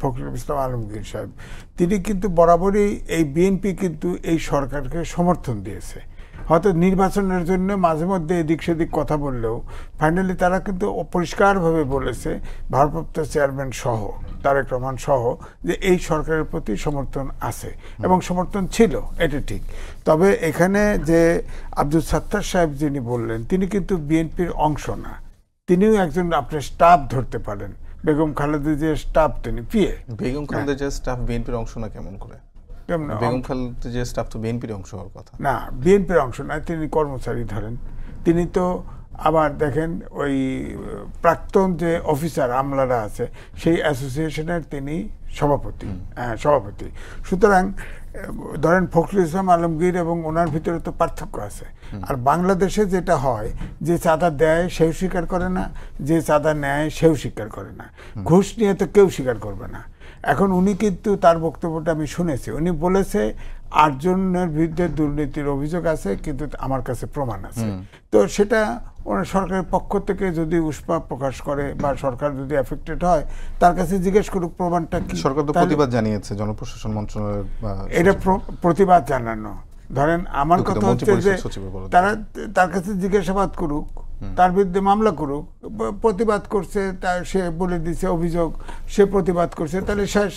ফখরুল ইসলাম আলমগীর সাহেব, তিনি কিন্তু বরাবরই এই বিএনপি কিন্তু এই সরকারকে সমর্থন দিয়েছে। হয়তো নির্বাচনের জন্য মাঝে মধ্যে এদিক সেদিক কথা বললেও ফাইনালি তারা কিন্তু পরিষ্কারভাবে বলেছে, ভারপ্রাপ্ত চেয়ারম্যান সহ তারেক রহমান সহ, যে এই সরকারের প্রতি সমর্থন আছে এবং সমর্থন ছিল, এটা ঠিক। তবে এখানে যে আব্দুল সাত্তার সাহেব যিনি বললেন, তিনি কিন্তু বিএনপির অংশ না, তিনিও একজন আপনার স্টাফ ধরতে পারেন, বেগম খালেদা জিয়ার স্টাফ, তিনি পিএ। বেগম খালেদা জিয়ার স্টাফ বিএনপির অংশ না কেমন করে? বেগম খালেদা জিয়ার স্টাফ তো বিএনপির অংশ হওয়ার কথা না, বিএনপির অংশ না, তিনি কর্মচারী ধরেন। তিনি তো আবার দেখেন ওই প্রাক্তন যে অফিসার আমলারা আছে সেই অ্যাসোসিয়েশনের তিনি সভাপতি, সভাপতি। সুতরাং ধরেন ফখরুল ইসলাম আলমগীর এবং ওনার ভিতরে তো পার্থক্য আছে। আর বাংলাদেশে যেটা হয়, যে চাঁদা দেয় সেও স্বীকার করে না, যে চাঁদা নেয় সেও স্বীকার করে না, ঘুষ নিয়ে তো কেউ স্বীকার করবে না। এখন উনি কিন্তু তার বক্তব্যটা আমি শুনেছি, উনি বলেছে 8 জনের বিরুদ্ধে দুর্নীতির অভিযোগ আছে, কিন্তু আমার কাছে প্রমাণ আছে। তো সেটা ওনার সরকারের পক্ষ থেকে যদি উষ্মা প্রকাশ করে বা সরকার যদি এফেক্টেড হয়, তার কাছে জিজ্ঞেস করুক প্রমাণটা কি। সরকার তো প্রতিবাদ জানিয়েছে, জনপ্রশাসন মন্ত্রণালয়ের এটা প্রতিবাদ জানানো। ধরেন আমার কথা হচ্ছে যে তারা তার কাছে জিজ্ঞাসাবাদ করুক, তার বিরুদ্ধে মামলা করুক, প্রতিবাদ করছে, সে বলে দিছে অভিযোগ, সে প্রতিবাদ করছে, তাহলে শেষ।